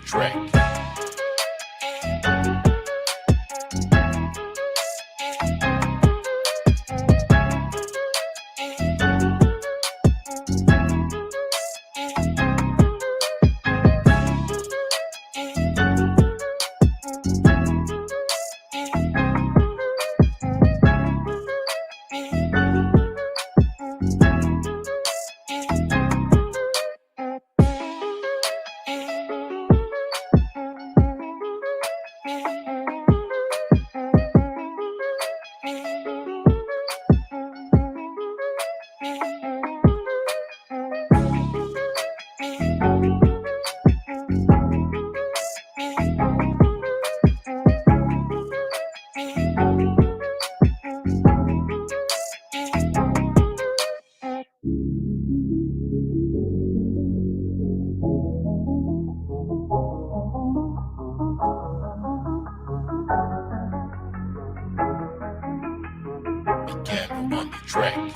track. Piano on the track.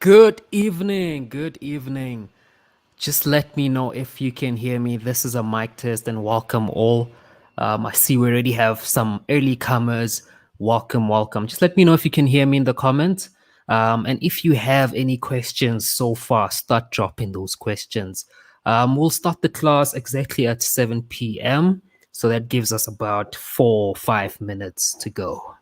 Good evening. Good evening. Just let me know if you can hear me. This is a mic test and welcome all. I see we already have some early comers. Welcome, welcome. Just let me know if you can hear me in the comments. And if you have any questions so far, start dropping those questions. We'll start the class exactly at 7 p.m. So that gives us about 4 or 5 minutes to go.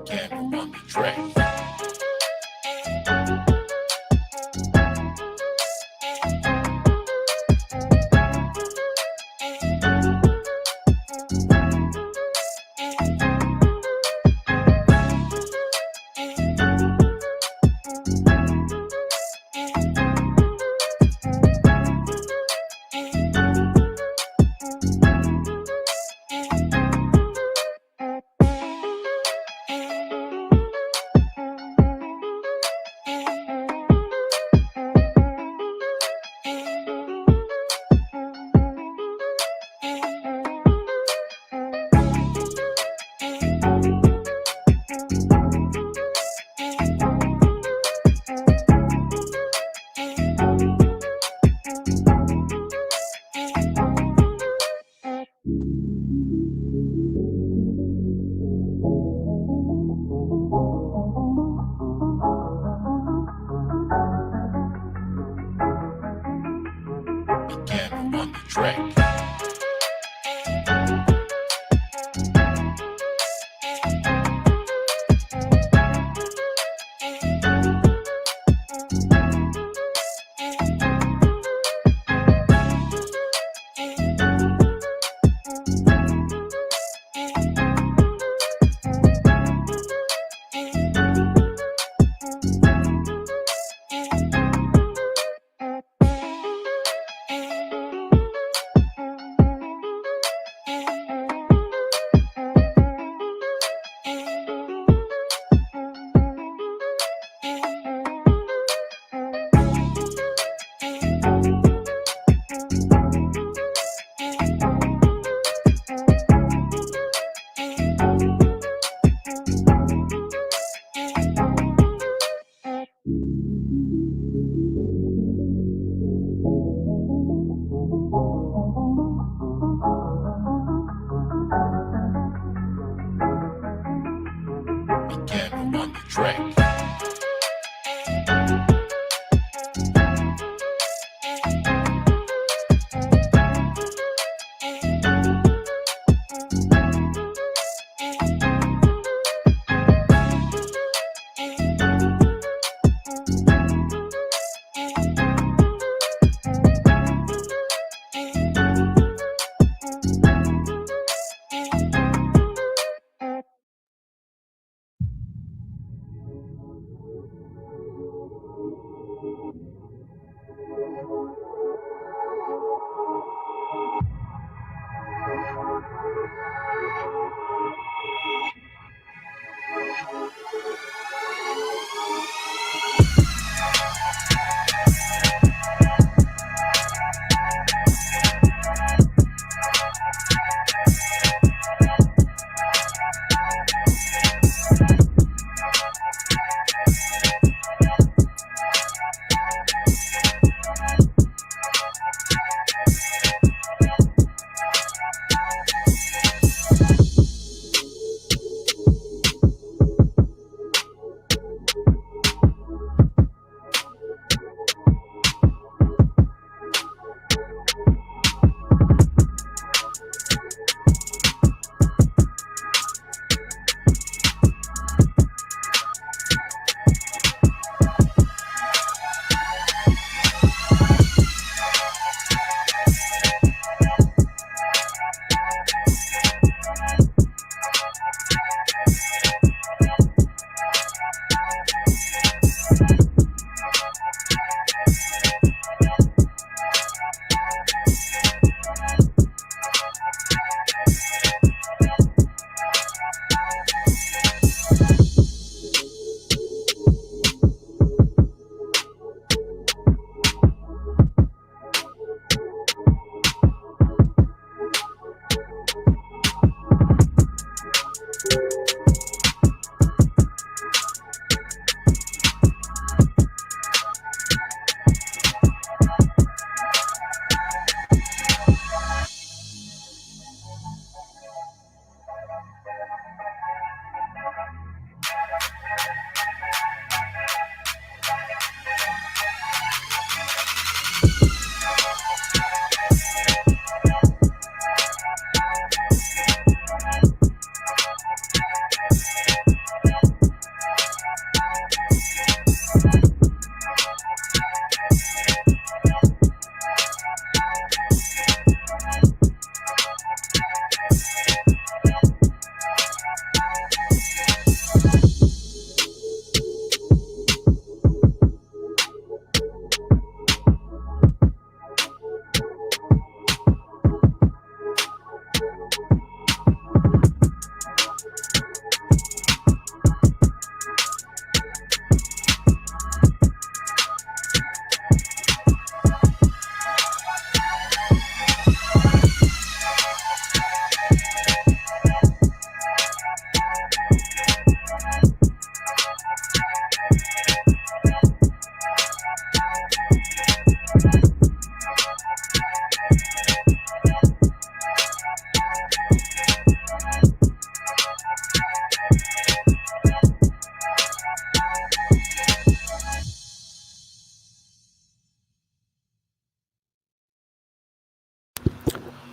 Again on the track. Again on the track.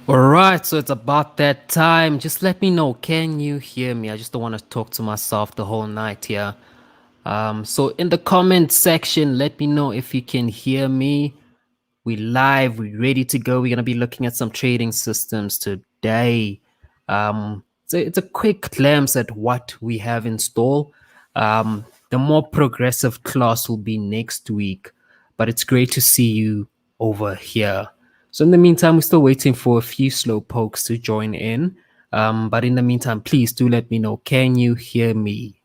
All right, so it's about that time. Just let me know. Can you hear me? I just don't want to talk to myself the whole night here. So in the comment section, let me know if you can hear me. We live, we ready to go. We're gonna be looking at some trading systems today. It's a quick glance at what we have in store. The more progressive class will be next week, but it's great to see you over here. So in the meantime, we're still waiting for a few slow pokes to join in. But in the meantime, please do let me know. Can you hear me?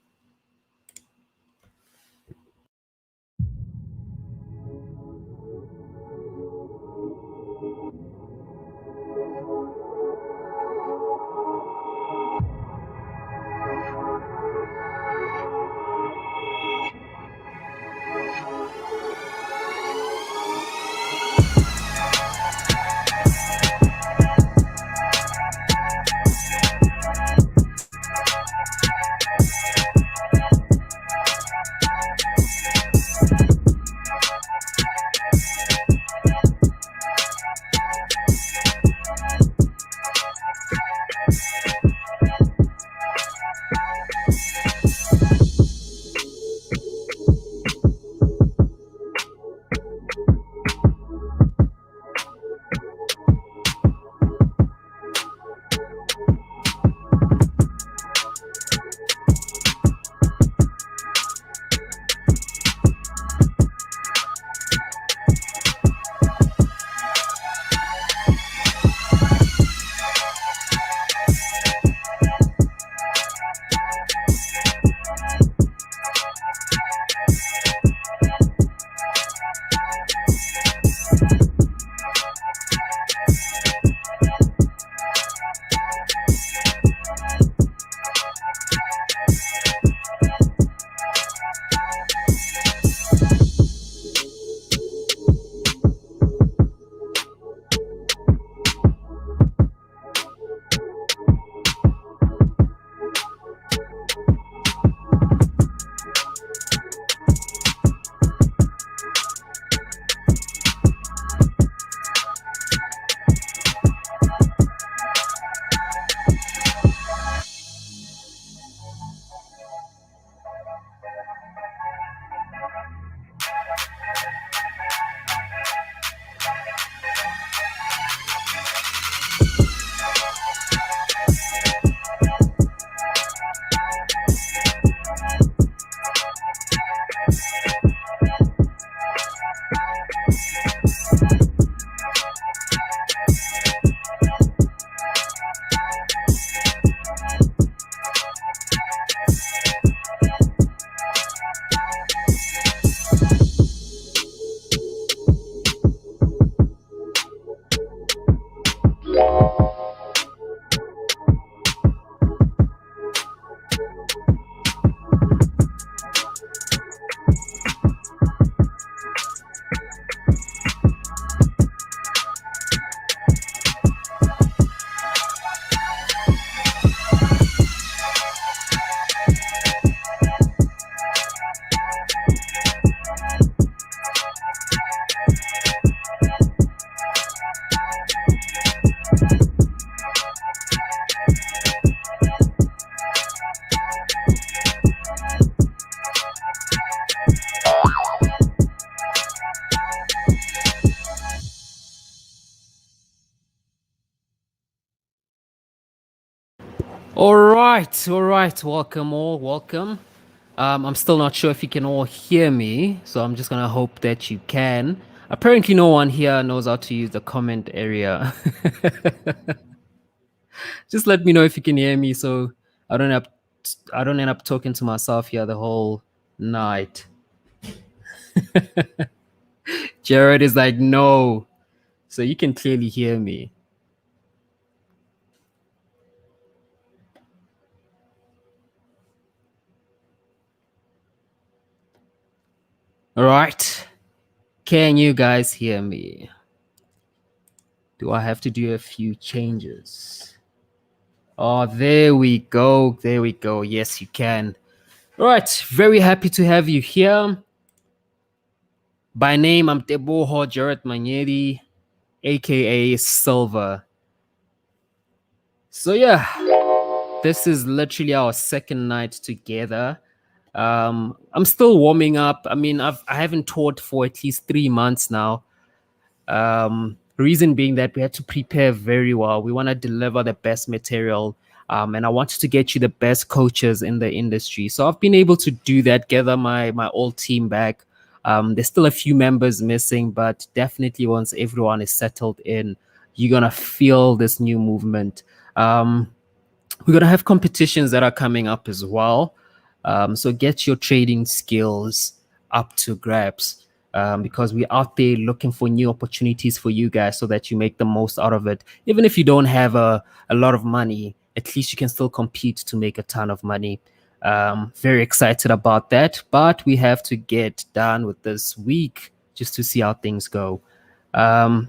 All right. Welcome all. Welcome. I'm still not sure if you can all hear me, so I'm just gonna hope that you can. Apparently, no one here knows how to use the comment area. Just let me know if you can hear me, so I don't have, I don't end up talking to myself here the whole night. Jared is like, no, so you can clearly hear me. All right. Can you guys hear me? Do I have to do a few changes? Oh, there we go. There we go. Yes, you can. All right. Very happy to have you here. By name, I'm Teboho Jared Manyeri, aka Silver. So yeah, this is literally our second night together. I'm still warming up. I mean, I haven't taught for at least 3 months now. Reason being that we had to prepare very well. We want to deliver the best material, and I wanted to get you the best coaches in the industry. So I've been able to do that, gather my old team back. There's still a few members missing, but definitely once everyone is settled in, you're gonna feel this new movement. We're gonna have competitions that are coming up as well. So get your trading skills up to grabs, because we're out there looking for new opportunities for you guys so that you make the most out of it. Even if you don't have a lot of money, at least you can still compete to make a ton of money. Very excited about that, but we have to get done with this week just to see how things go.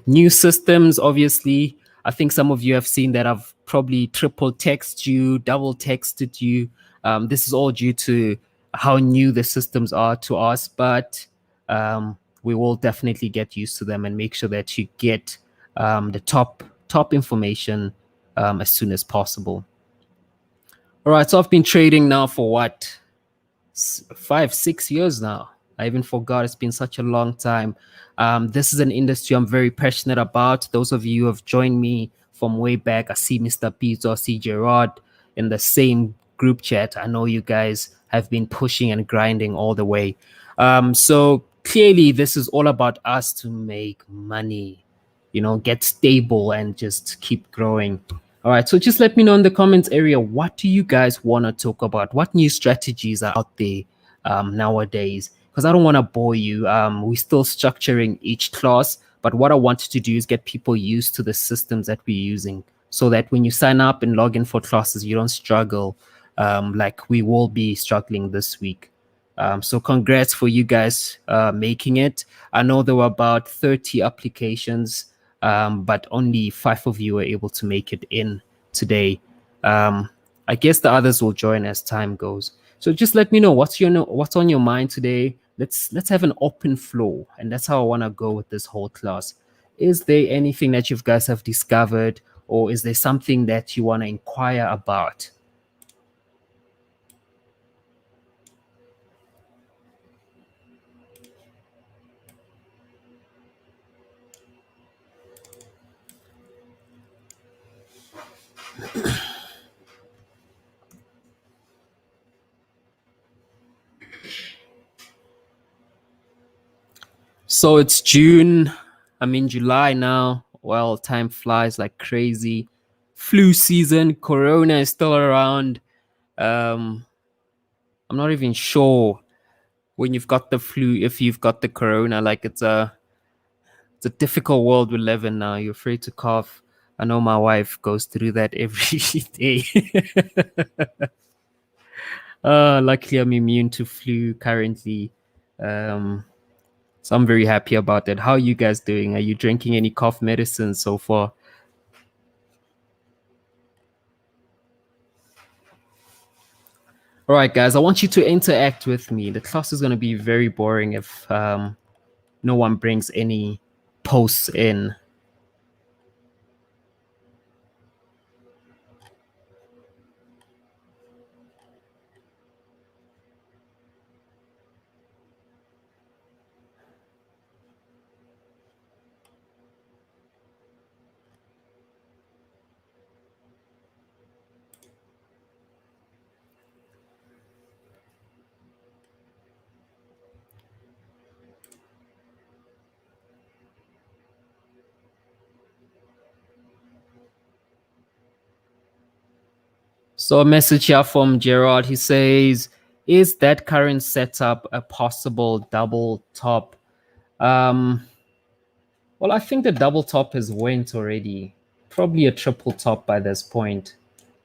New systems, obviously. I think some of you have seen that I've probably triple texted you, double texted you. This is all due to how new the systems are to us, but we will definitely get used to them and make sure that you get the top information as soon as possible. All right, so I've been trading now for what, 5, 6 years now. I even forgot, it's been such a long time. This is an industry I'm very passionate about. Those of you who have joined me from way back, I see Mr. Pizzo, I see Gerard in the same group chat. I know you guys have been pushing and grinding all the way. So clearly, this is all about us to make money, get stable and just keep growing. All right, so just let me know in the comments area, what do you guys want to talk about? What new strategies are out there nowadays? Because I don't want to bore you. We're still structuring each class, but what I wanted to do is get people used to the systems that we're using so that when you sign up and log in for classes, you don't struggle like we will be struggling this week. So congrats for you guys making it. I know there were about 30 applications, but only 5 of you were able to make it in today. Um, I guess the others will join as time goes. So just let me know what's on your mind today. Let's have an open flow, and that's how I want to go with this whole class. Is there anything that you guys have discovered, or is there something that you want to inquire about? So it's June. I'm in July now. Well, time flies like crazy. Flu season, Corona is still around. Um, I'm not even sure when you've got the flu, if you've got the Corona. Like it's a difficult world we live in now. You're afraid to cough. I know my wife goes through that every day. Luckily, I'm immune to flu currently. Um, So I'm very happy about that. How are you guys doing? Are you drinking any cough medicine so far? All right, guys, I want you to interact with me. The class is going to be very boring if no one brings any posts in. So a message here from Gerard. He says, "Is that current setup a possible double top?" Um, well, I think the double top has went already. Probably a triple top by this point,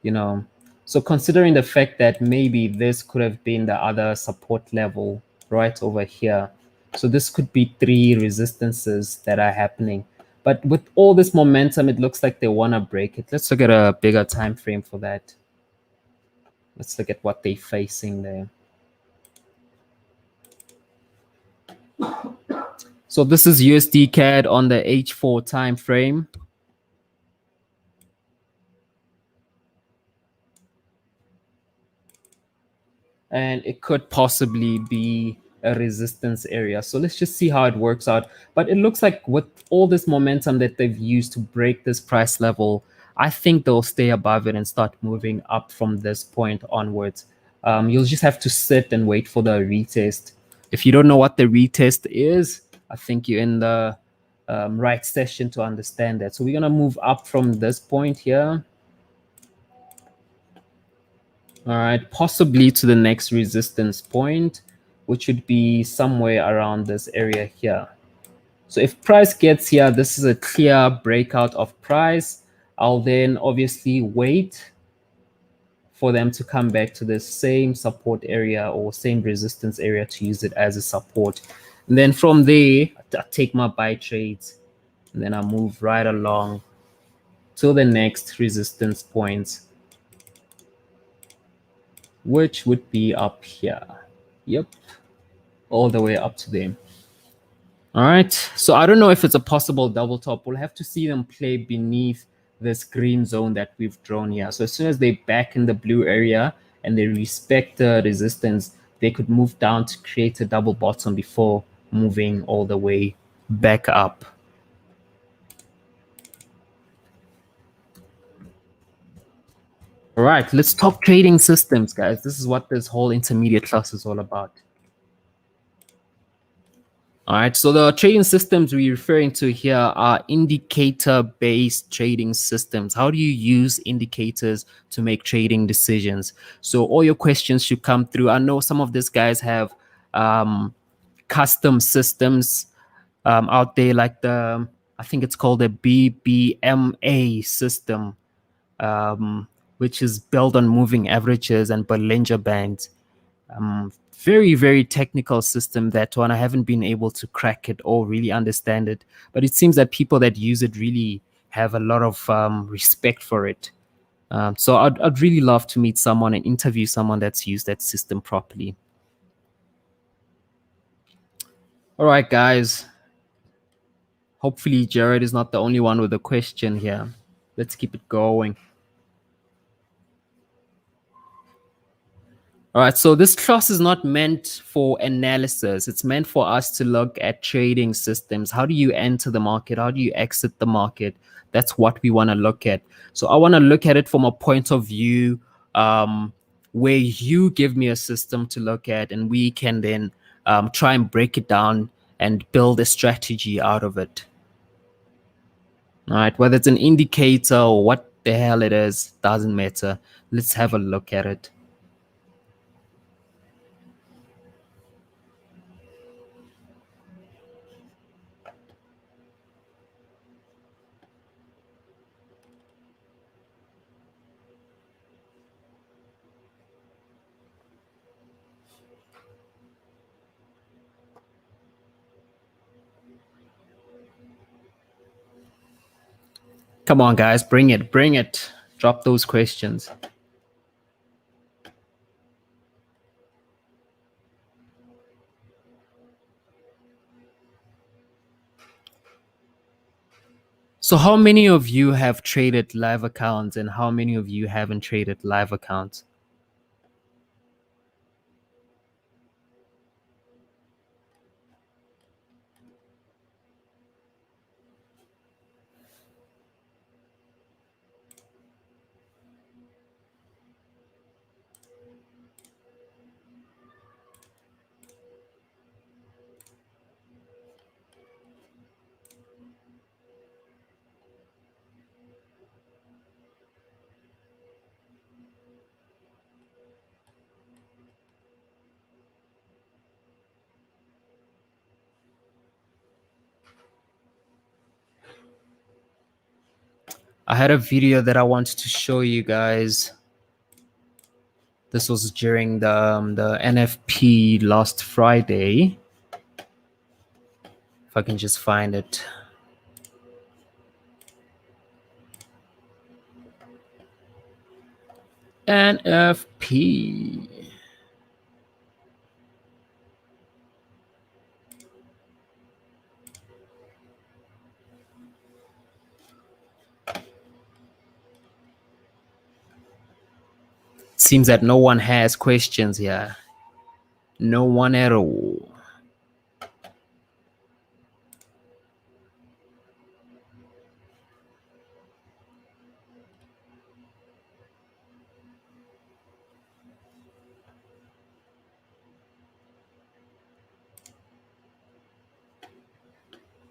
you know. So considering the fact that maybe this could have been the other support level right over here. So this could be 3 resistances that are happening. But with all this momentum, it looks like they want to break it. Let's look at a bigger time frame for that. Let's look at what they're facing there. So this is USD CAD on the H4 time frame. and it could possibly be a resistance area. So let's just see how it works out. But it looks like with all this momentum that they've used to break this price level, I think they'll stay above it and start moving up from this point onwards. You'll just have to sit and wait for the retest. If you don't know what the retest is, I think you're in the right session to understand that. So we're going to move up from this point here. All right, possibly to the next resistance point, which would be somewhere around this area here. So if price gets here, this is a clear breakout of price. I'll then obviously wait for them to come back to the same support area or same resistance area to use it as a support. And then from there, I take my buy trades, and then I move right along to the next resistance point, which would be up here. Yep, all the way up to them. All right, so I don't know if it's a possible double top. We'll have to see them play beneath this green zone that we've drawn here. So as soon as they're back in the blue area and they respect the resistance, they could move down to create a double bottom before moving all the way back up. All right, let's talk trading systems, guys. This is what this whole intermediate class is all about. All right, so the trading systems we're referring to here are indicator-based trading systems. How do you use indicators to make trading decisions? So all your questions should come through. I know some of these guys have custom systems out there, like I think it's called the BBMA system, which is built on moving averages and Bollinger Bands. Very, very technical system, that one. I haven't been able to crack it or really understand it, but it seems that people that use it really have a lot of respect for it. So I'd really love to meet someone and interview someone that's used that system properly. All right, guys. Hopefully Jared is not the only one with a question here. Let's keep it going. All right, so this class is not meant for analysis. It's meant for us to look at trading systems. How do you enter the market? How do you exit the market? That's what we want to look at. So I want to look at it from a point of view where you give me a system to look at, and we can then try and break it down and build a strategy out of it. All right, whether it's an indicator or what the hell it is, doesn't matter. Let's have a look at it. Come on, guys, bring it, bring it. Drop those questions. So how many of you have traded live accounts and how many of you haven't traded live accounts? I had a video that I wanted to show you guys. This was during the NFP last Friday. If I can just find it. NFP. Seems that no one has questions here. No one at all.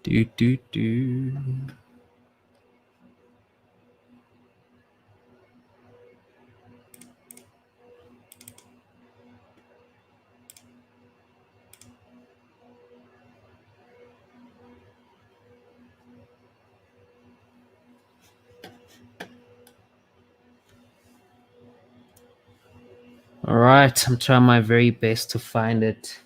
Do do do. All right, I'm trying my very best to find it.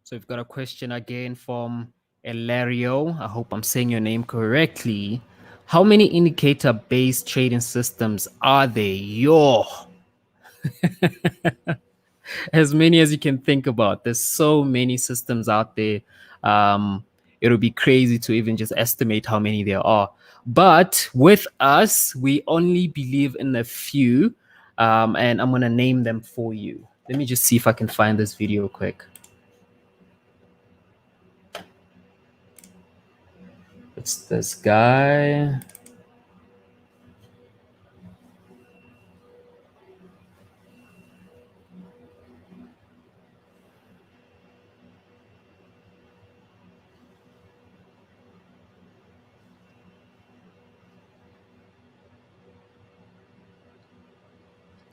So we've got a question again from Elario. I hope I'm saying your name correctly. How many indicator-based trading systems are there? Yo, as many as you can think about. There's so many systems out there. It'll be crazy to even just estimate how many there are. But with us, we only believe in a few, and I'm gonna name them for you. Let me just see if I can find this video quick. It's this guy.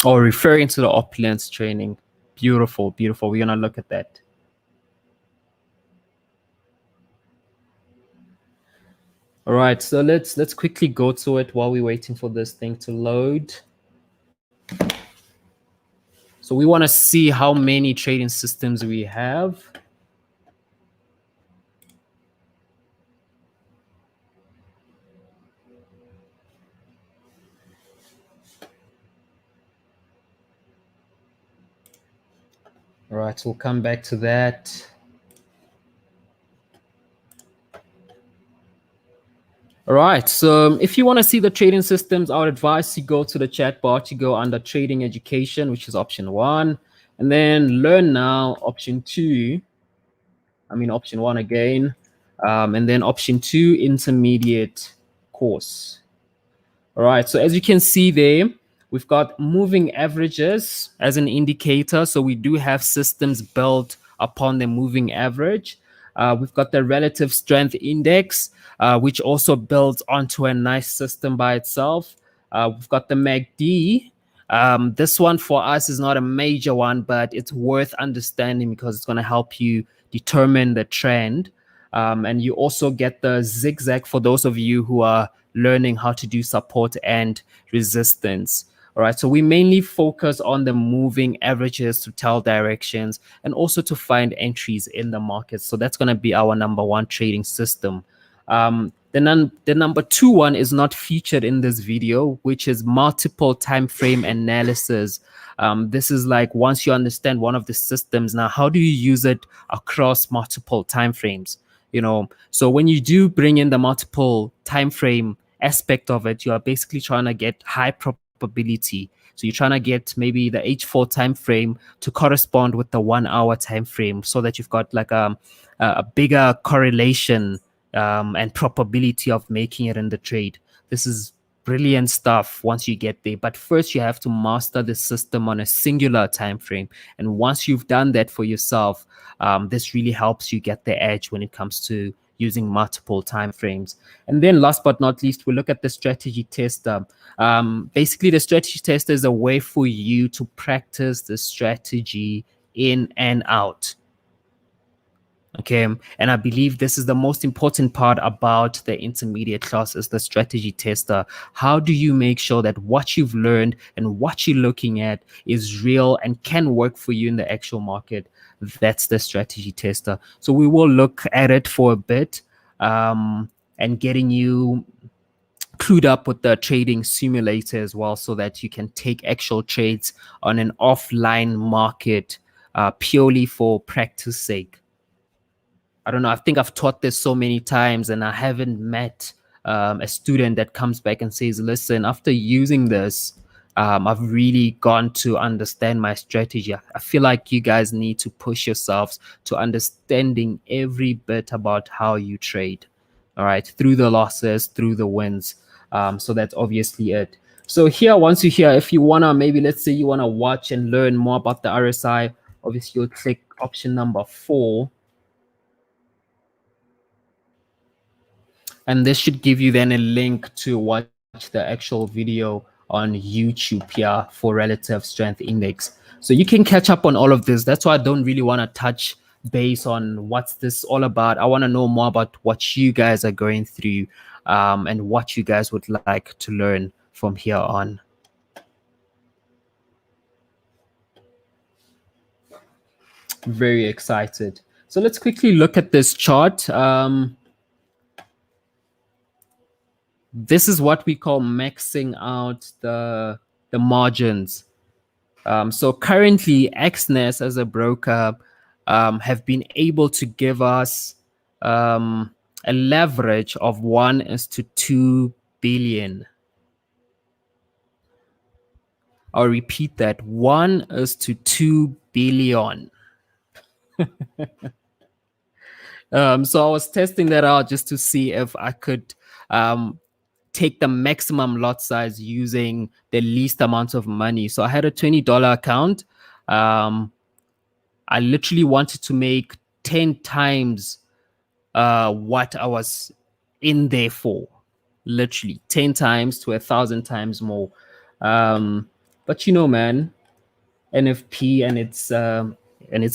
Oh, referring to the opulence training. Beautiful, beautiful. We're gonna look at that. All right, so let's quickly go to it while we're waiting for this thing to load. So we want to see how many trading systems we have. All right, we'll come back to that. All right, so if you want to see the trading systems, I would advise you go to the chat bar, you go under trading education, which is option 1, and then learn now, option 2. Option 1 again, and then option 2, intermediate course. All right, so as you can see there, we've got moving averages as an indicator. So we do have systems built upon the moving average. We've got the relative strength index, which also builds onto a nice system by itself. We've got the MACD. This one for us is not a major one, but it's worth understanding because it's going to help you determine the trend. And you also get the zigzag for those of you who are learning how to do support and resistance. All right, so we mainly focus on the moving averages to tell directions and also to find entries in the market. So that's going to be our number one trading system. The number 2 one is not featured in this video, which is multiple time frame analysis. This is like once you understand one of the systems, now how do you use it across multiple time frames? So when you do bring in the multiple time frame aspect of it, you are basically trying to get high probability. So you're trying to get maybe the H4 time frame to correspond with the 1 hour time frame so that you've got like a bigger correlation and probability of making it in the trade. This is brilliant stuff once you get there, but first you have to master the system on a singular time frame. And once you've done that for yourself, this really helps you get the edge when it comes to using multiple time frames. And then last but not least, we look at the strategy tester. Basically, the strategy tester is a way for you to practice the strategy in and out. Okay. And I believe this is the most important part about the intermediate class is the strategy tester. How do you make sure that what you've learned and what you're looking at is real and can work for you in the actual market? That's the strategy tester. So we will look at it for a bit, and getting you clued up with the trading simulator as well, so that you can take actual trades on an offline market, purely for practice sake. I don't know. I think I've taught this so many times, and I haven't met a student that comes back and says, "Listen, after using this, I've really gone to understand my strategy." I feel like you guys need to push yourselves to understanding every bit about how you trade. All right, through the losses, through the wins. So that's obviously it. So here, once you hear, if you wanna, maybe let's say you wanna watch and learn more about the RSI, obviously you'll click option number 4. And this should give you then a link to watch the actual video on YouTube here for relative strength index. So you can catch up on all of this. That's why I don't really want to touch base on what's this all about. I want to know more about what you guys are going through, and what you guys would like to learn from here on. Very excited. So let's quickly look at this chart. This is what we call maxing out the margins. So currently, XNES as a broker have been able to give us a leverage of 1:2 billion. I'll repeat that, 1:2 billion. So I was testing that out just to see if I could take the maximum lot size using the least amount of money. So I had a $20 account. I literally wanted to make 10 times what I was in there for. Literally 10 times to 1,000 times more. But you know, man, NFP and its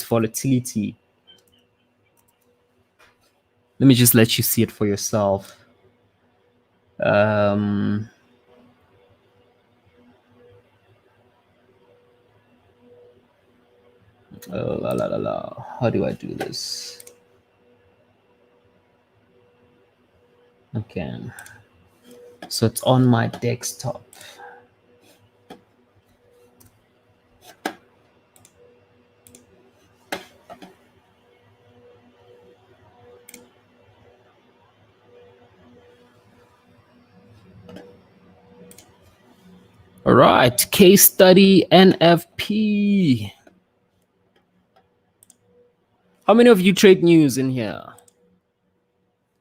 volatility. Let me just let you see it for yourself. Oh, la, la, la, la. How do I do this? Okay. So it's on my desktop. All right, case study NFP. How many of you trade news in here?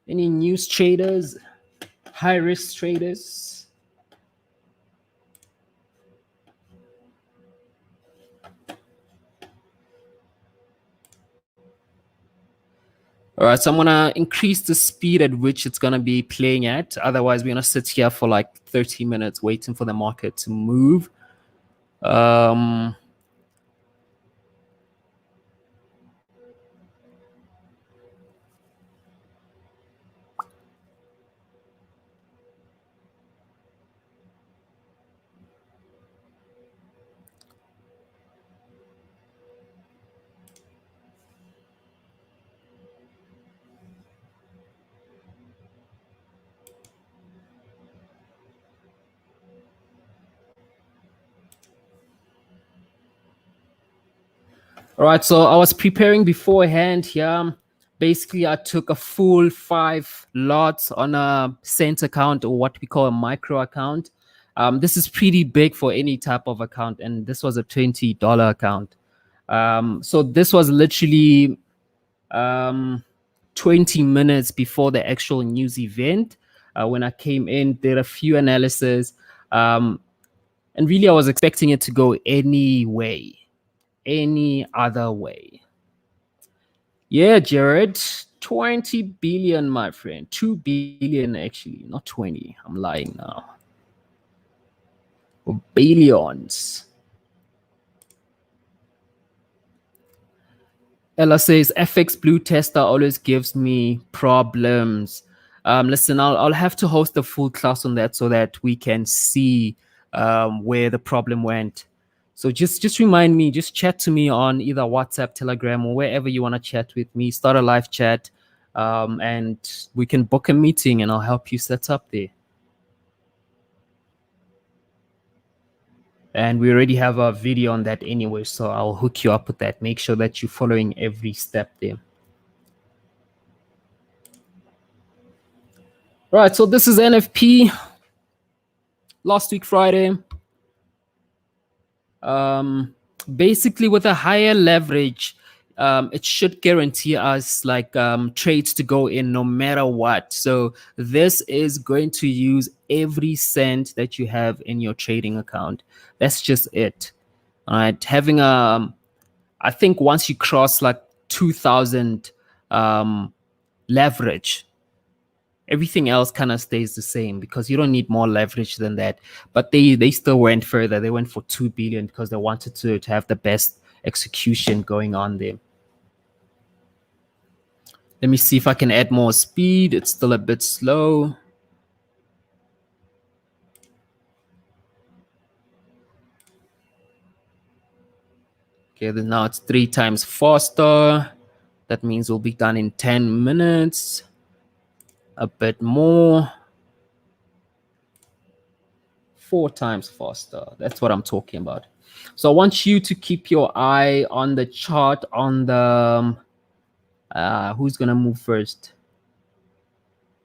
Any news traders? High risk traders? All right, so I'm gonna increase the speed at which it's gonna be playing at. Otherwise, we're gonna sit here for like 30 minutes waiting for the market to move. All right, so I was preparing beforehand here. Basically, I took a full 5 lots on a cent account, or what we call a micro account. This is pretty big for any type of account, and this was a $20 account. So this was literally 20 minutes before the actual news event. When I came in, did a few analysis, and really I was expecting it to go any other way. Yeah, Jared, 20 billion, my friend. 2 billion, actually, not 20. I'm lying now. Billions. Ella says FX Blue Tester always gives me problems. Listen, I'll have to host a full class on that so that we can see where the problem went. So just remind me, just chat to me on either WhatsApp, Telegram, or wherever you want to chat with me. Start a live chat, and we can book a meeting, and I'll help you set up there. And we already have a video on that anyway, so I'll hook you up with that. Make sure that you're following every step there. Right, so this is NFP last week Friday. Basically, with a higher leverage, it should guarantee us like trades to go in no matter what. So this is going to use every cent that you have in your trading account. That's just it. All right, having I think once you cross like 2,000 leverage, everything else kind of stays the same because you don't need more leverage than that. But they still went further. They went for 2 billion because they wanted to have the best execution going on there. Let me see if I can add more speed. It's still a bit slow. Okay, then now it's 3 times faster. That means we'll be done in 10 minutes. A bit more. 4 times faster. That's what I'm talking about. So I want you to keep your eye on the chart on the who's gonna move first?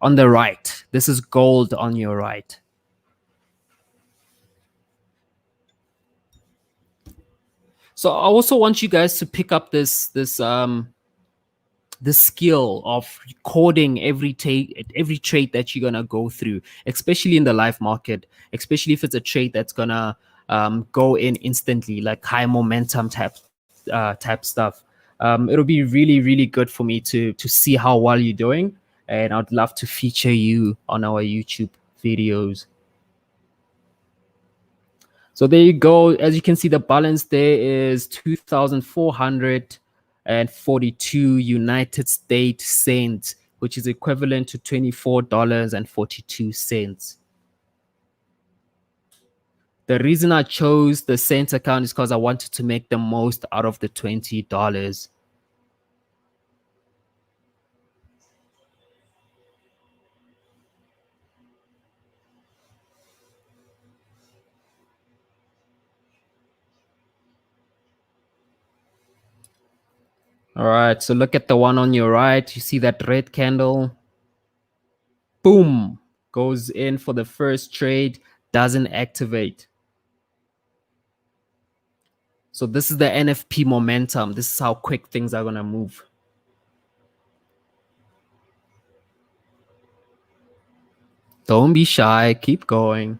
On the right. This is gold on your right. So I also want you guys to pick up the skill of recording every trade that you're gonna go through, especially in the live market, especially if it's a trade that's gonna go in instantly, like high momentum type stuff. It'll be really really good for me to see how well you're doing, and I'd love to feature you on our YouTube videos. So there you go. As you can see, the balance there is 2,442 United States cents, which is equivalent to $24.42. The reason I chose the cent account is because I wanted to make the most out of the $20. All right, so look at the one on your right. You see that red candle? Boom, goes in for the first trade, doesn't activate. So this is the NFP momentum. This is how quick things are going to move. Don't be shy. Keep going.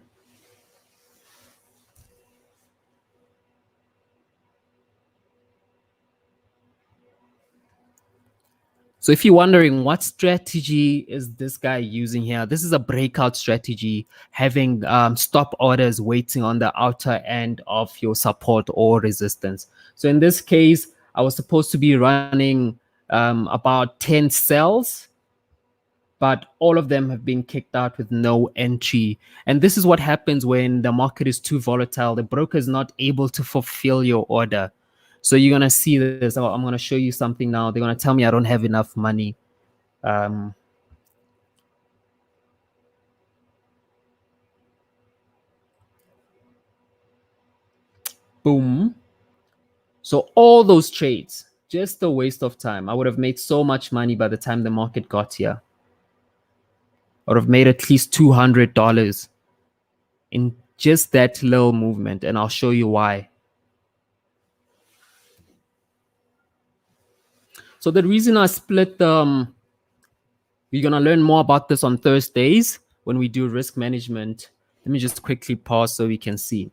So if you're wondering what strategy is this guy using here, this is a breakout strategy, having stop orders waiting on the outer end of your support or resistance. So in this case, I was supposed to be running about 10 cells, but all of them have been kicked out with no entry. And this is what happens when the market is too volatile. The broker is not able to fulfill your order. So you're going to see this. I'm going to show you something now. They're going to tell me I don't have enough money. Um, boom. So all those trades, just a waste of time. I would have made so much money by the time the market got here. I would have made at least $200 in just that little movement. And I'll show you why. So the reason I split we're going to learn more about this on Thursdays when we do risk management. Let me just quickly pause so we can see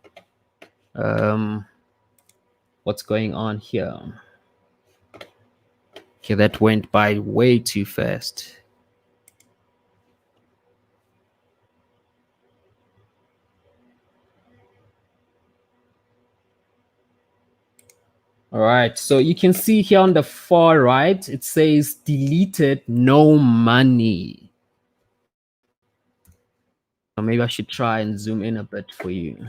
what's going on here. Okay, that went by way too fast. All right, so you can see here on the far right, it says deleted, no money. Or maybe I should try and zoom in a bit for you.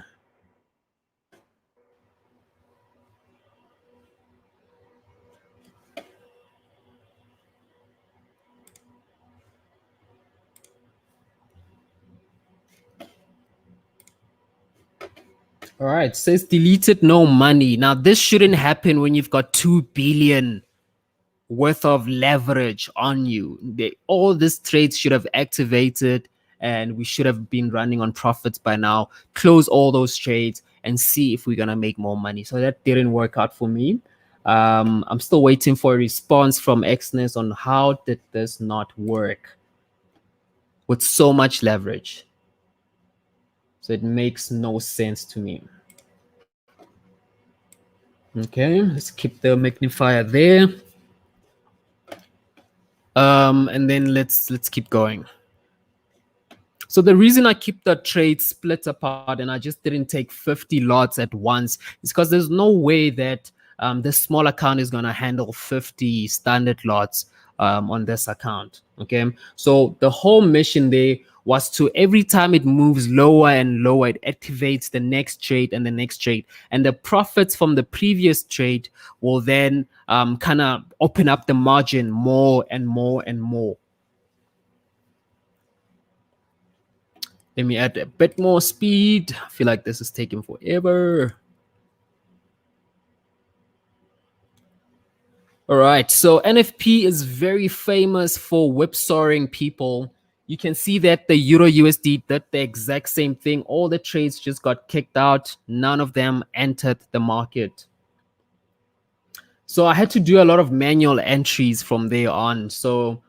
All right, it says deleted, no money. Now, this shouldn't happen when you've got 2 billion worth of leverage on you. All these trades should have activated and we should have been running on profits by now. Close all those trades and see if we're going to make more money. So that didn't work out for me. I'm still waiting for a response from Exness on how did this not work with so much leverage. So it makes no sense to me. Okay, let's keep the magnifier there. And then let's keep going. So the reason I keep the trade split apart and I just didn't take 50 lots at once is because there's no way that this small account is going to handle 50 standard lots on this account. Okay. So the whole mission there was to every time it moves lower and lower, it activates the next trade and the next trade. And the profits from the previous trade will then kind of open up the margin more and more and more. Let me add a bit more speed. I feel like this is taking forever. All right, so NFP is very famous for whipsawing people. You can see that the Euro USD did the exact same thing. All the trades just got kicked out. None of them entered the market. So I had to do a lot of manual entries from there on. So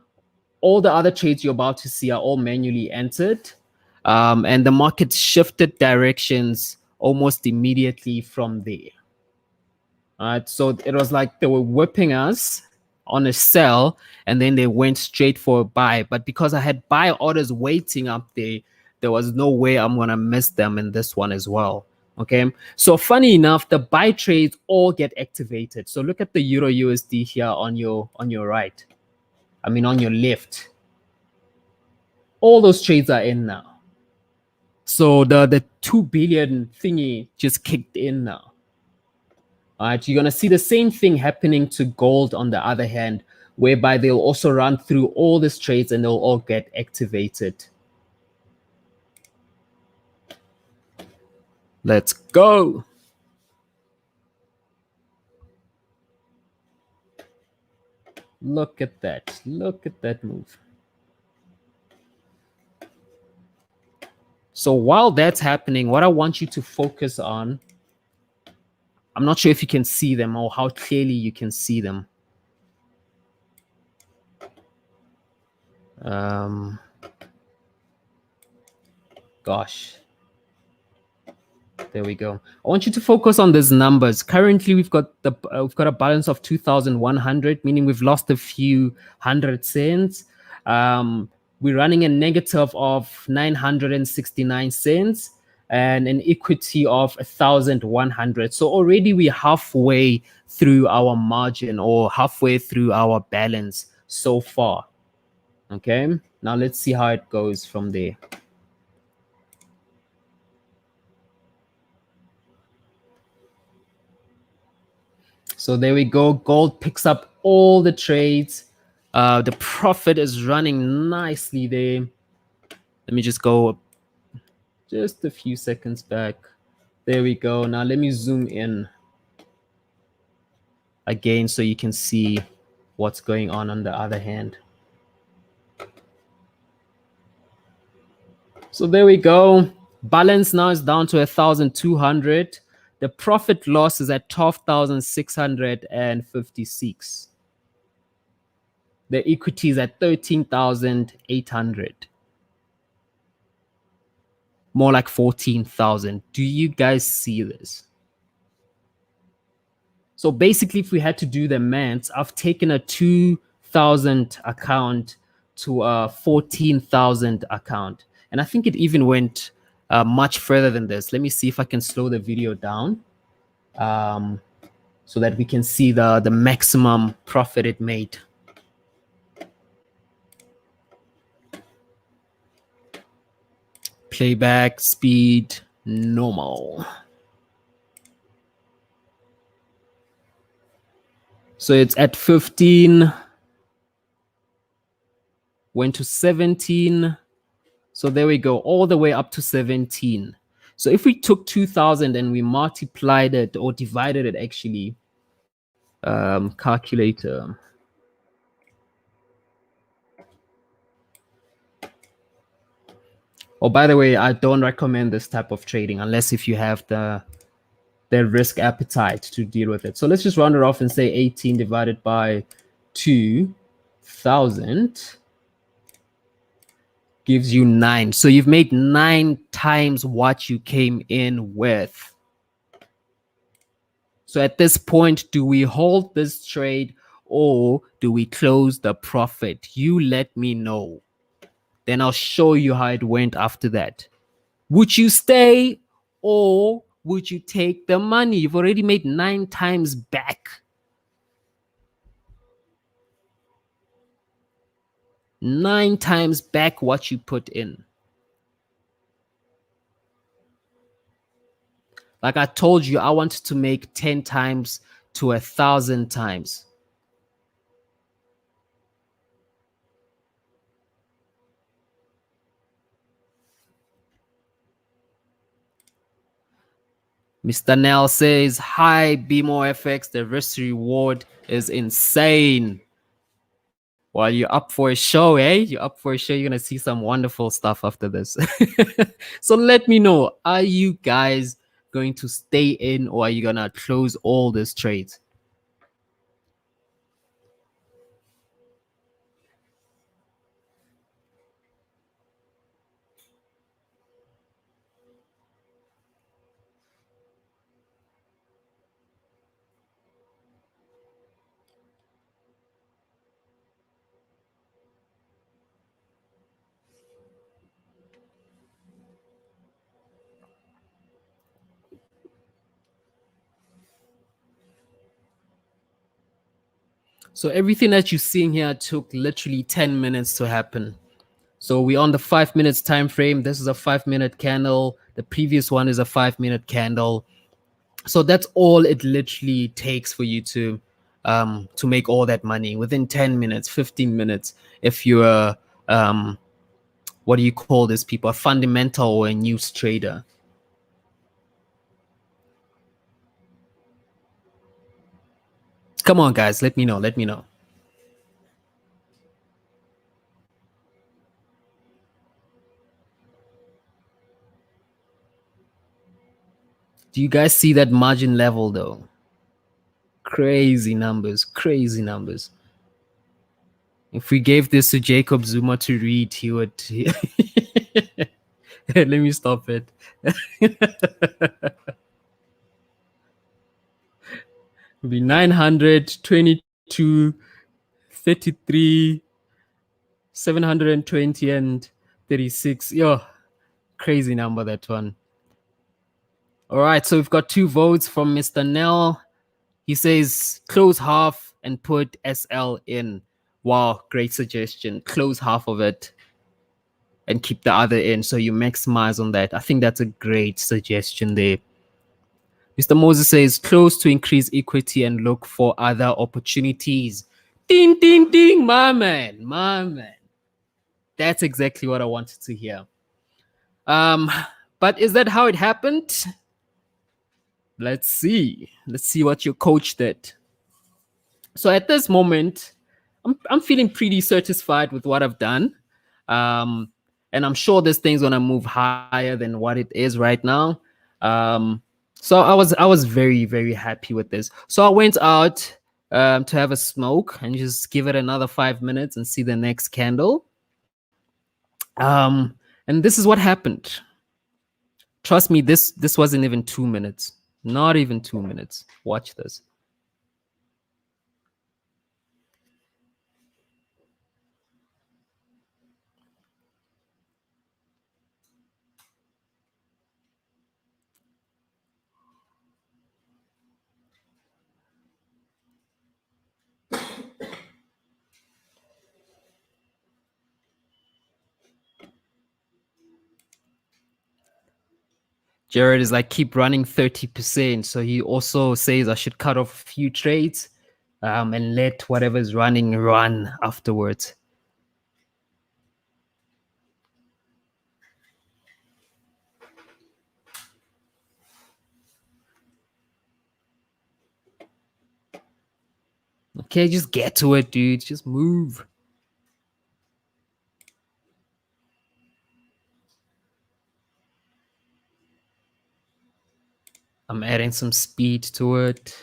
all the other trades you're about to see are all manually entered. And the market shifted directions almost immediately from there. All right, so it was like they were whipping us on a sell and then they went straight for a buy. But because I had buy orders waiting up there, there was no way I'm going to miss them in this one as well. Okay, so funny enough, the buy trades all get activated. So look at the Euro USD here on your right. I mean, on your left. All those trades are in now. So the 2 billion thingy just kicked in now. All right, you're going to see the same thing happening to gold on the other hand, whereby they'll also run through all these trades and they'll all get activated. Let's go. Look at that. Look at that move. So while that's happening, what I want you to focus on, I'm not sure if you can see them or how clearly you can see them. Gosh. There we go. I want you to focus on these numbers. Currently, we've got a balance of 2,100, meaning we've lost a few hundred cents. We're running a negative of 969 cents and an equity of 1,100. So already we're halfway through our margin or halfway through our balance so far. Okay, now let's see how it goes from there. So there we go. Gold picks up all the trades. The profit is running nicely there. Let me just go just a few seconds back. There we go. Now let me zoom in again so you can see what's going on the other hand. So there we go. Balance now is down to 1,200. The profit loss is at 12,656. The equity is at 13,800. More like 14,000. Do you guys see this? So basically, if we had to do the maths, I've taken a 2,000 account to a 14,000 account. And I think it even went much further than this. Let me see if I can slow the video down. so that we can see the maximum profit it made. Playback speed normal. So it's at 15, went to 17. So there we go, all the way up to 17. So if we took 2000 and we multiplied it or divided it, actually, calculator. Oh, by the way, I don't recommend this type of trading unless if you have the risk appetite to deal with it. So let's just round it off and say 18 divided by 2000 gives you 9. So you've made 9 times what you came in with. So at this point, do we hold this trade or do we close the profit? You let me know. Then I'll show you how it went after that. Would you stay or would you take the money? You've already made 9 times back. 9 times back what you put in. Like I told you, I wanted to make 10 times to 1,000 times. Mr. Nell says, hi, BMOFX. The risk reward is insane. While you're up for a show, eh? You're up for a show. You're going to see some wonderful stuff after this. So let me know, are you guys going to stay in or are you going to close all these trades? So everything that you're seeing here took literally 10 minutes to happen. So we're on the 5 minutes time frame. This is a 5-minute candle. The previous one is a 5-minute candle. So that's all it literally takes for you to make all that money within 10 minutes, 15 minutes. If you're what do you call this, people, a fundamental or a news trader. Come on, guys, let me know. Let me know. Do you guys see that margin level though? Crazy numbers, crazy numbers. If we gave this to Jacob Zuma to read, he would. Let me stop it. It'd be 922, 33, 720, and 36. Yo, crazy number, that one. All right, so we've got 2 votes from Mr. Nell. He says close half and put SL in. Wow, great suggestion. Close half of it and keep the other in, so you maximize on that. I think that's a great suggestion there. Mr. Moses says close to increase equity and look for other opportunities. Ding, ding, ding, my man, my man. That's exactly what I wanted to hear. But is that how it happened? Let's see. Let's see what your coach did. So at this moment, I'm feeling pretty satisfied with what I've done. And I'm sure this thing's gonna move higher than what it is right now. So I was very, very happy with this. So I went out to have a smoke and just give it another 5 minutes and see the next candle. And this is what happened. Trust me, this wasn't even 2 minutes. Not even 2 minutes. Watch this. Jared is like, keep running 30%. So he also says I should cut off a few trades and let whatever's running run afterwards. Okay, just get to it, dude. Just move. I'm adding some speed to it.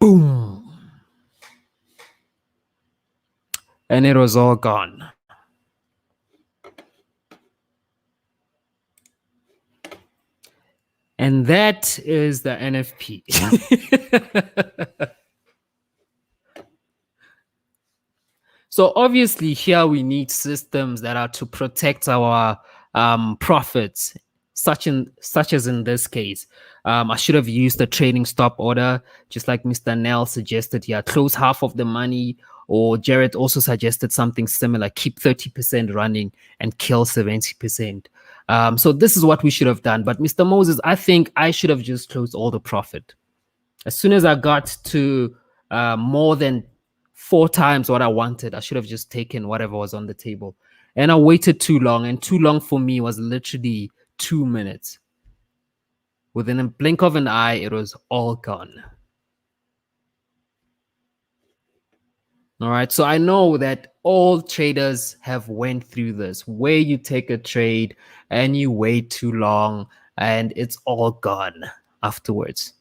Boom. And it was all gone. And that is the NFP. So obviously here we need systems that are to protect our profits, such as in this case. I should have used the trading stop order, just like Mr. Nell suggested here. Close half of the money, or Jared also suggested something similar. Keep 30% running and kill 70%. So this is what we should have done. But Mr. Moses, I think I should have just closed all the profit. As soon as I got to more than 4 times what I wanted, I should have just taken whatever was on the table. And I waited too long, and too long for me was literally 2 minutes. Within a blink of an eye, it was all gone. All right. So I know that all traders have went through this, where you take a trade and you wait too long and it's all gone afterwards.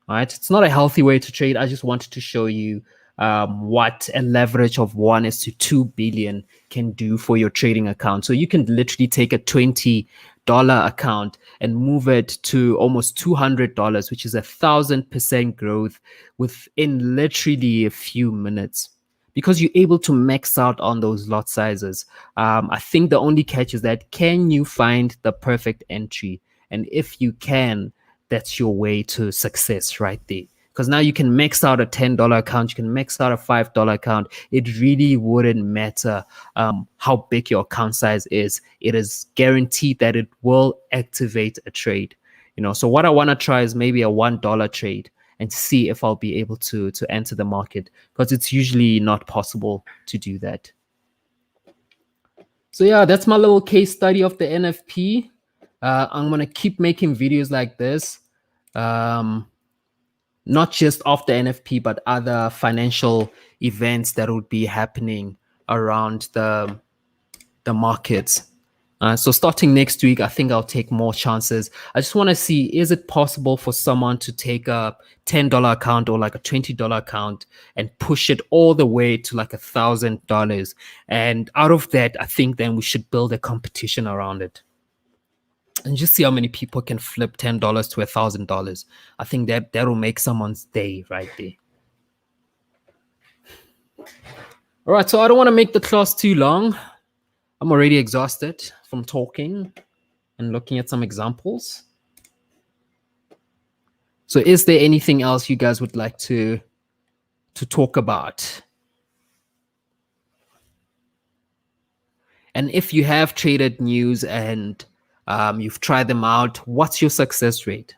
All right. It's not a healthy way to trade. I just wanted to show you what a leverage of 1:2 billion can do for your trading account. So you can literally take a $20 account and move it to almost $200, which is 1,000% growth within literally a few minutes, because you're able to max out on those lot sizes. I think the only catch is that, can you find the perfect entry? And if you can, that's your way to success right there. Because now you can max out a $10 account, you can max out a $5 account. It really wouldn't matter how big your account size is. It is guaranteed that it will activate a trade. So what I want to try is maybe a $1 trade and see if I'll be able to enter the market, because it's usually not possible to do that. So yeah, that's my little case study of the NFP. I'm gonna keep making videos like this, not just of the NFP, but other financial events that would be happening around the markets. So starting next week, I think I'll take more chances. I just want to see, is it possible for someone to take a $10 account or like a $20 account and push it all the way to like $1,000? And out of that, I think then we should build a competition around it and just see how many people can flip $10 to $1,000. I think that'll make someone's day right there. All right, so I don't want to make the class too long. I'm already exhausted from talking and looking at some examples. So is there anything else you guys would like to talk about? And if you have traded news and you've tried them out, what's your success rate?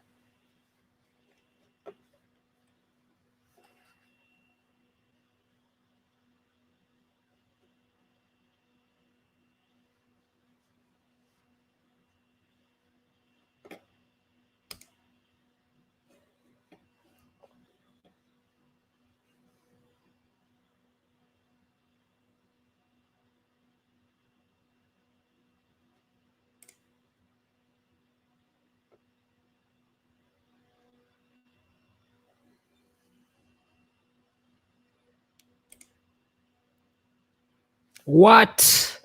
What?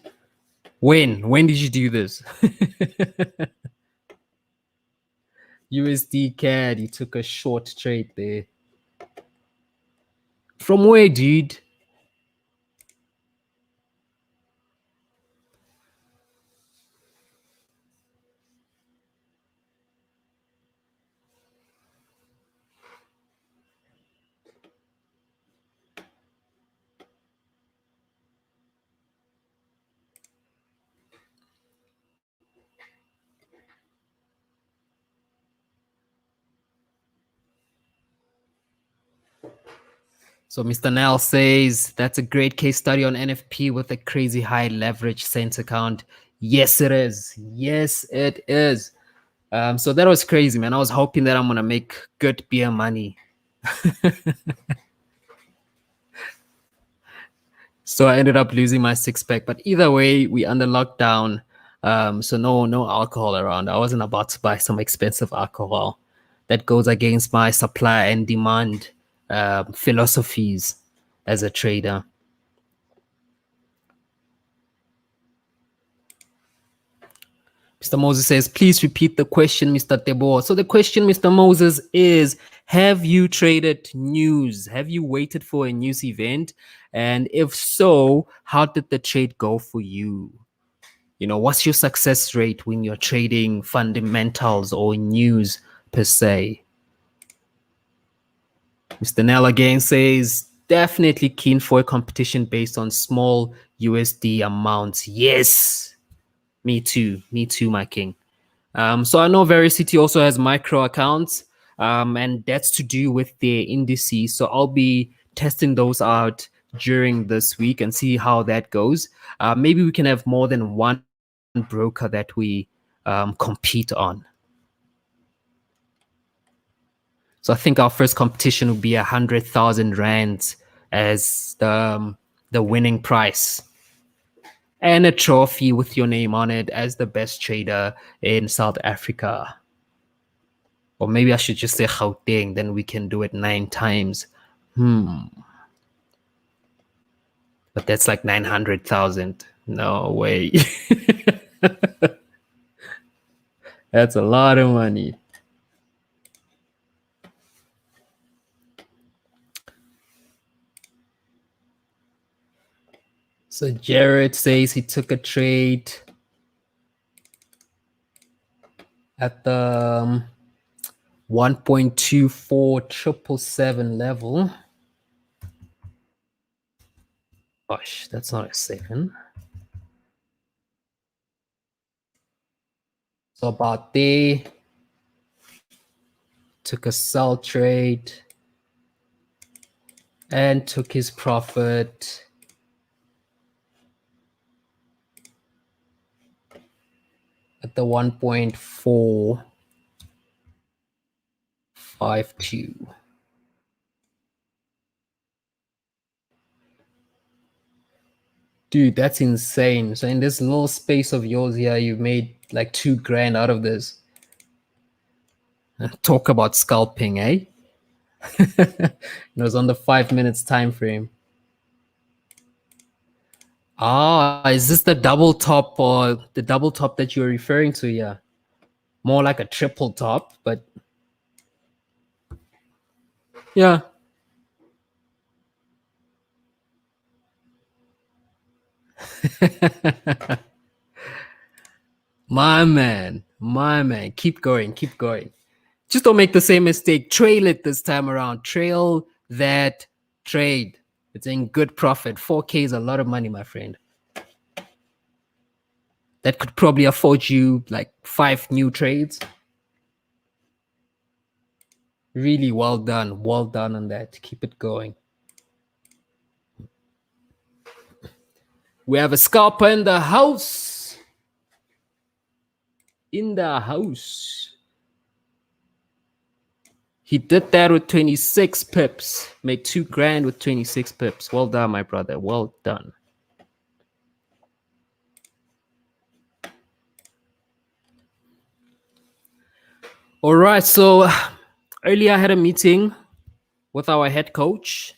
When did you do this? USD CAD, you took a short trade there. From where, dude? So Mr. Nell says that's a great case study on NFP with a crazy high leverage cent account. Yes, it is. Yes, it is. So that was crazy, man. I was hoping that I'm gonna make good beer money. So I ended up losing my six pack. But either way, we under lockdown. So no alcohol around. I wasn't about to buy some expensive alcohol. That goes against my supply and demand philosophies as a trader. Mr. Moses says, please repeat the question, Mr. Tebo. So the question, Mr. Moses, is have you traded news? Have you waited for a news event? And if so, how did the trade go for you? You know, what's your success rate when you're trading fundamentals or news per se? Mr. Nell again says, definitely keen for a competition based on small USD amounts. Yes, me too. Me too, my king. So I know Vericity also has micro accounts, and that's to do with their indices. So I'll be testing those out during this week and see how that goes. Maybe we can have more than one broker that we compete on. So I think our first competition would be 100,000 rands as the winning price, and a trophy with your name on it as the best trader in South Africa. Or maybe I should just say Gauteng, then we can do it 9 times. But that's like 900,000. No way. That's a lot of money. So Jared says he took a trade at the 1.24777 level. Gosh, that's not a 7. So about there, took a sell trade and took his profit. At the 1.452. Dude, that's insane. So in this little space of yours here, you've made like 2 grand out of this. Talk about scalping, eh? It was on the 5 minutes time frame. Ah, is this the double top or the double top that you're referring to here? More like a triple top, but yeah. My man, keep going, keep going. Just don't make the same mistake. Trail it this time around. Trail that trade. It's in good profit. 4K is a lot of money, my friend. That could probably afford you like 5 new trades. Really well done. Well done on that. Keep it going. We have a scalper in the house. In the house. He did that with 26 pips. Made 2 grand with 26 pips. Well done, my brother. Well done. All right. So earlier I had a meeting with our head coach.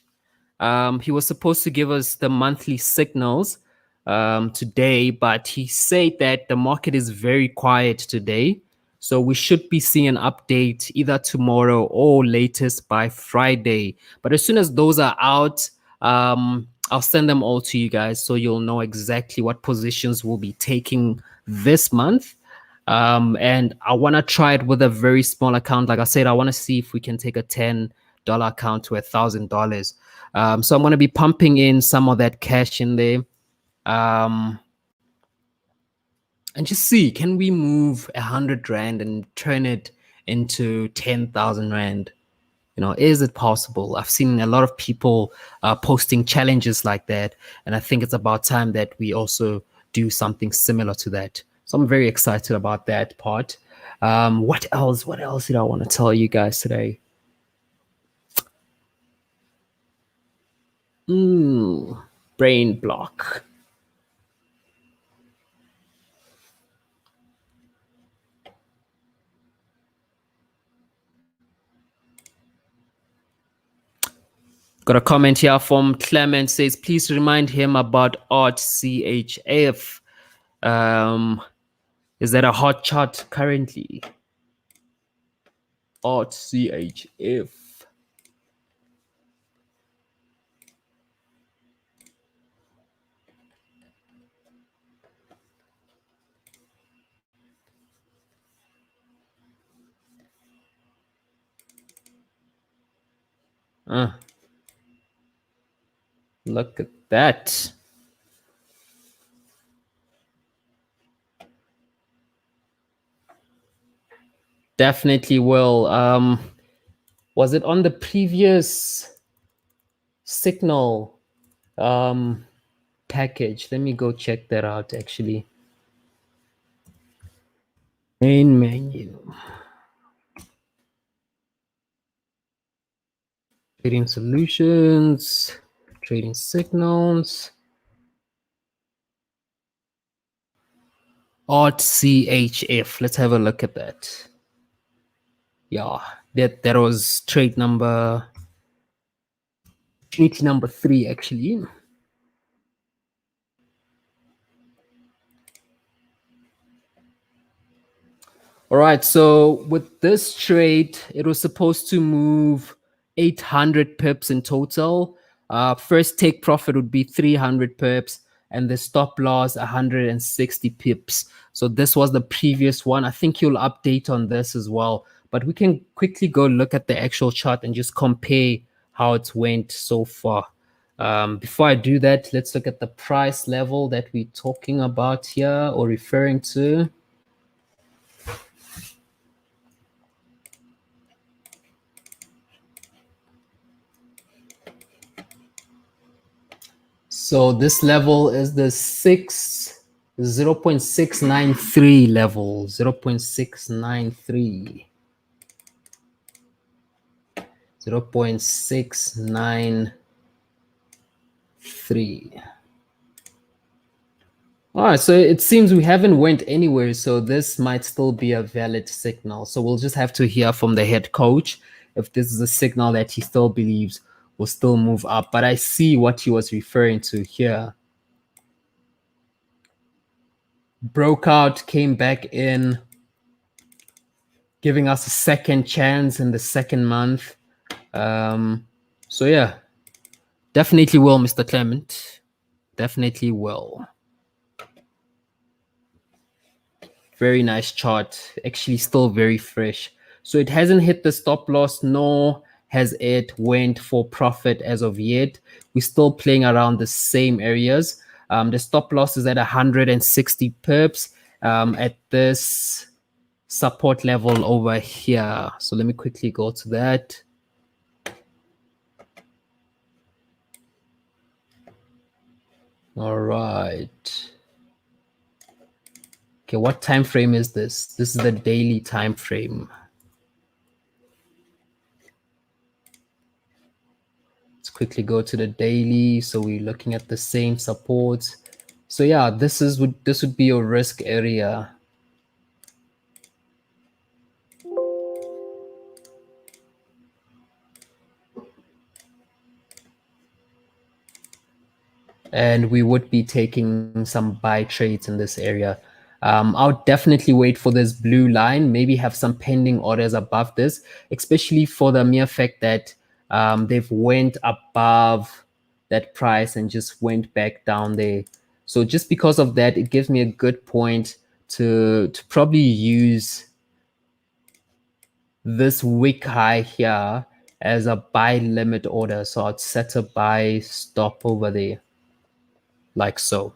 He was supposed to give us the monthly signals today, but he said that the market is very quiet today. So we should be seeing an update either tomorrow or latest by Friday. But as soon as those are out, I'll send them all to you guys so you'll know exactly what positions we'll be taking this month. And I want to try it with a very small account. Like I said, I want to see if we can take a $10 account to $1,000. So I'm going to be pumping in some of that cash in there. And just see, can we move 100 Rand and turn it into 10,000 Rand? Is it possible? I've seen a lot of people posting challenges like that, and I think it's about time that we also do something similar to that. So I'm very excited about that part. What else? What else did I want to tell you guys today? Brain block. Got a comment here from Clement says, please remind him about Art CHF. Is that a hot chart currently? Art CHF. Look at that. Definitely will. Was it on the previous signal package? Let me go check that out actually. Main menu. Trading solutions, trading signals. Art CHF. Let's have a look at that. Yeah, that was trade number 3 actually. All right, so with this trade, it was supposed to move 800 pips in total. First take profit would be 300 pips, and the stop loss 160 pips. So this was the previous one. I think you'll update on this as well. But we can quickly go look at the actual chart and just compare how it's went so far. Before I do that, let's look at the price level that we're talking about here or referring to. So this level is the 0.693 level, 0.693. 0.693. All right, so it seems we haven't went anywhere, so this might still be a valid signal. So we'll just have to hear from the head coach if this is a signal that he still believes will still move up. But I see what he was referring to here. Broke out, came back in, giving us a second chance in the second month. So yeah, definitely will, Mr. Clement. Definitely will. Very nice chart. Actually, still very fresh. So it hasn't hit the stop loss, nor has it went for profit as of yet. We're still playing around the same areas. The stop loss is at 160 pips at this support level over here. So let me quickly go to that. All right. Okay, what time frame is this? This is the daily time frame. Let's quickly go to the daily. So we're looking at the same supports. So yeah, this would be your risk area. And we would be taking some buy trades in this area. I would definitely wait for this blue line, maybe have some pending orders above this, especially for the mere fact that they've went above that price and just went back down there. So just because of that, it gives me a good point to probably use this wick high here as a buy limit order. So I'd set a buy stop over there like so.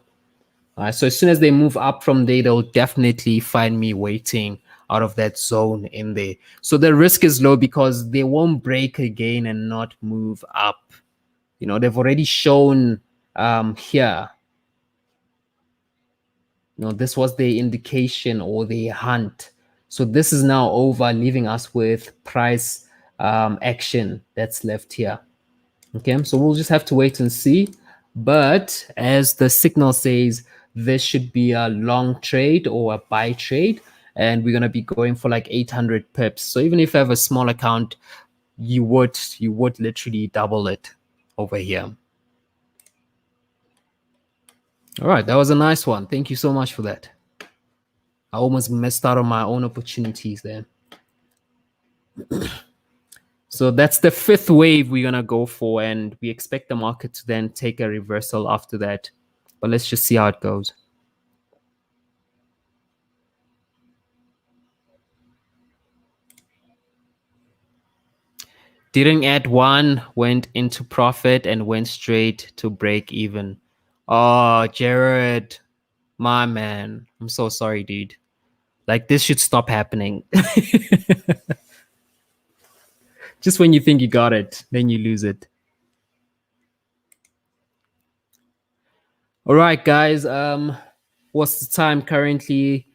So as soon as they move up from there, they'll definitely find me waiting out of that zone in there. So the risk is low because they won't break again and not move up. They've already shown here. This was the indication or the hunt. So this is now over, leaving us with price action that's left here. Okay, so we'll just have to wait and see. But as the signal says, this should be a long trade or a buy trade, and we're going to be going for like 800 pips. So even if you have a small account, you would literally double it over here. All right, that was a nice one. Thank you so much for that. I almost missed out on my own opportunities there. So that's the fifth wave we're going to go for, and we expect the market to then take a reversal after that. But let's just see how it goes. Didn't add one, went into profit and went straight to break even. Oh, Jared, my man. I'm so sorry, dude. Like, this should stop happening. Just when you think you got it, then you lose it. All right, guys. What's the time currently?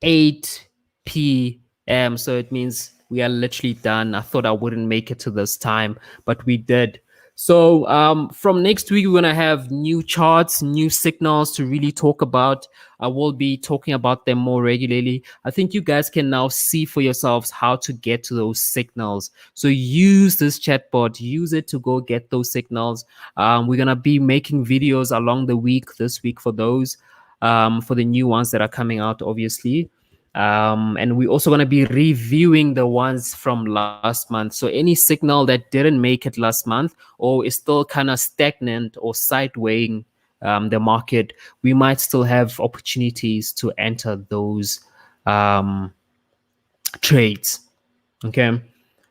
8 p.m. So it means we are literally done. I thought I wouldn't make it to this time, but we did. So from next week, we're going to have new charts, new signals to really talk about. I will be talking about them more regularly. I think you guys can now see for yourselves how to get to those signals. So use this chatbot, use it to go get those signals. We're going to be making videos along the week, this week for those, for the new ones that are coming out, obviously. And we're also going to be reviewing the ones from last month. So any signal that didn't make it last month or is still kind of stagnant or sidewaying the market, we might still have opportunities to enter those trades. Okay.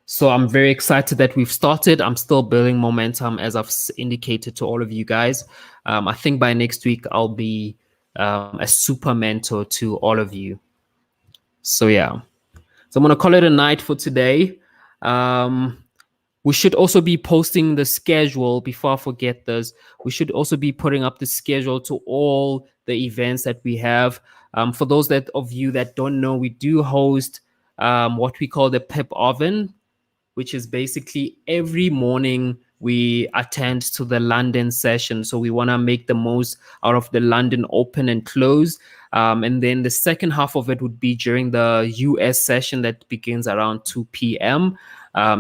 So I'm very excited that we've started. I'm still building momentum, as I've indicated to all of you guys. I think by next week, I'll be a super mentor to all of you. So yeah, so I'm gonna call it a night for today. We should also be posting the schedule before I forget this. We should also be putting up the schedule to all the events that we have. For those of you that don't know, we do host what we call the Pip Oven, which is basically every morning we attend to the London session. So we want to make the most out of the London open and close. And then the second half of it would be during the US session that begins around 2 p.m.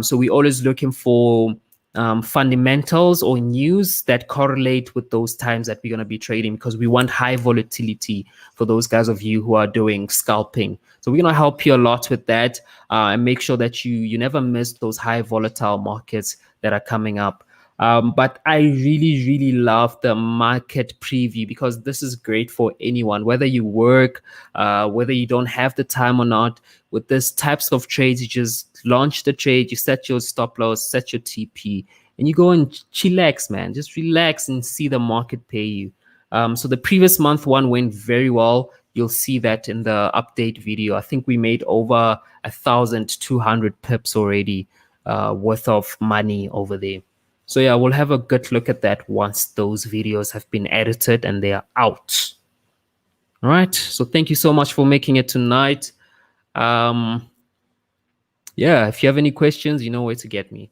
So we're always looking for fundamentals or news that correlate with those times that we're going to be trading, because we want high volatility for those guys of you who are doing scalping. So we're going to help you a lot with that and make sure that you never miss those high volatile markets that are coming up. But I really, really love the market preview, because this is great for anyone, whether you work, whether you don't have the time or not. With this types of trades, you just launch the trade, you set your stop loss, set your TP, and you go and chillax, man. Just relax and see the market pay you. So the previous month one went very well. You'll see that in the update video. I think we made over 1,200 pips already worth of money over there. So yeah, we'll have a good look at that once those videos have been edited and they are out. All right. So thank you so much for making it tonight. Yeah, if you have any questions, you know where to get me.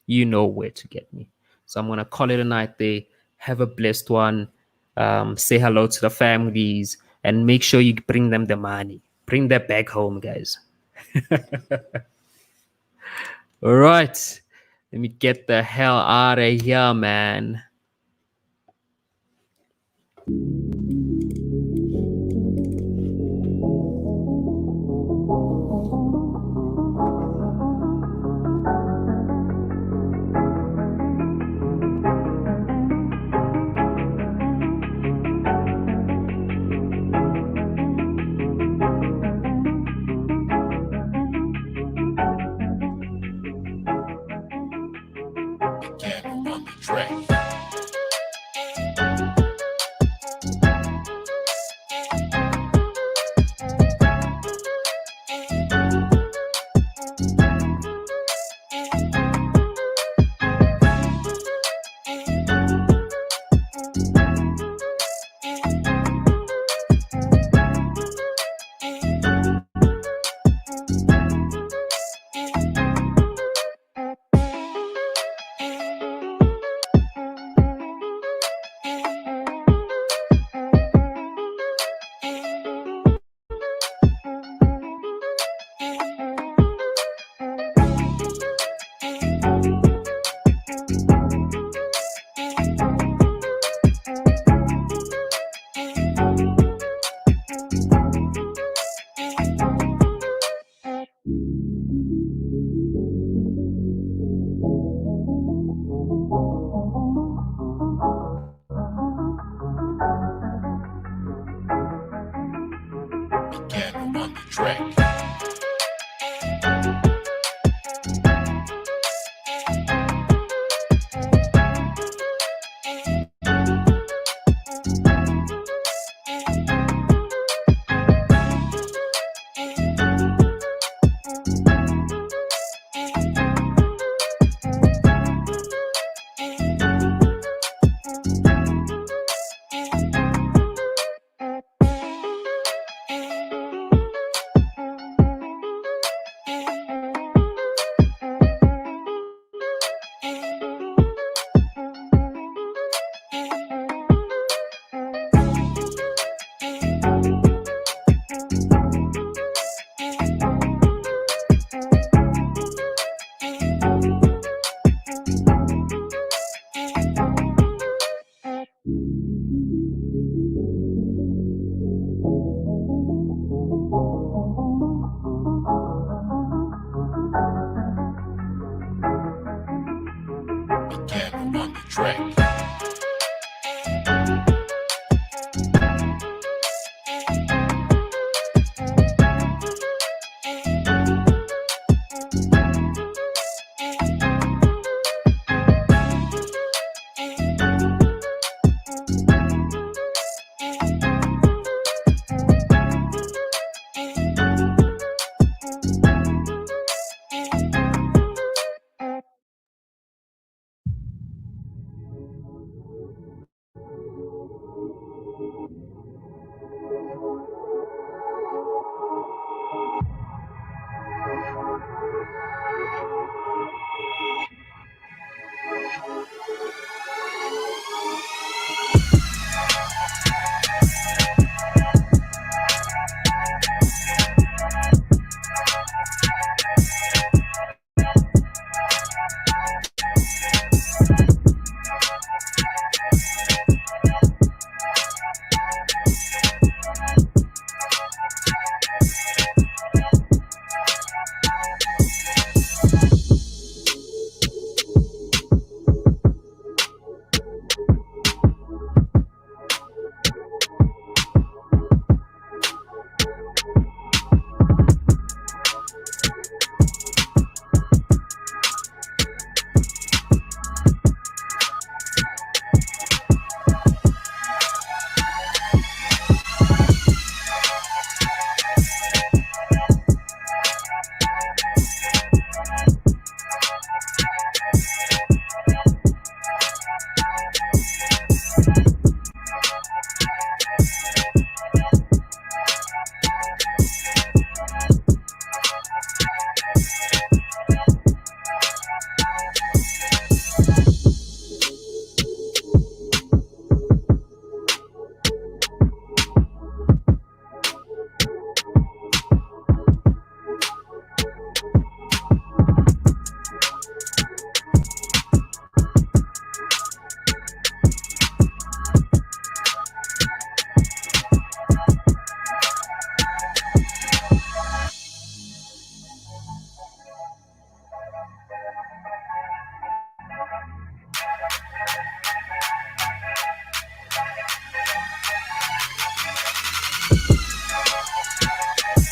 You know where to get me. So I'm going to call it a night there. Have a blessed one. Say hello to the families and make sure you bring them the money. Bring that back home, guys. All right. Let me get the hell out of here, man. Again on the track. track. Again on the track.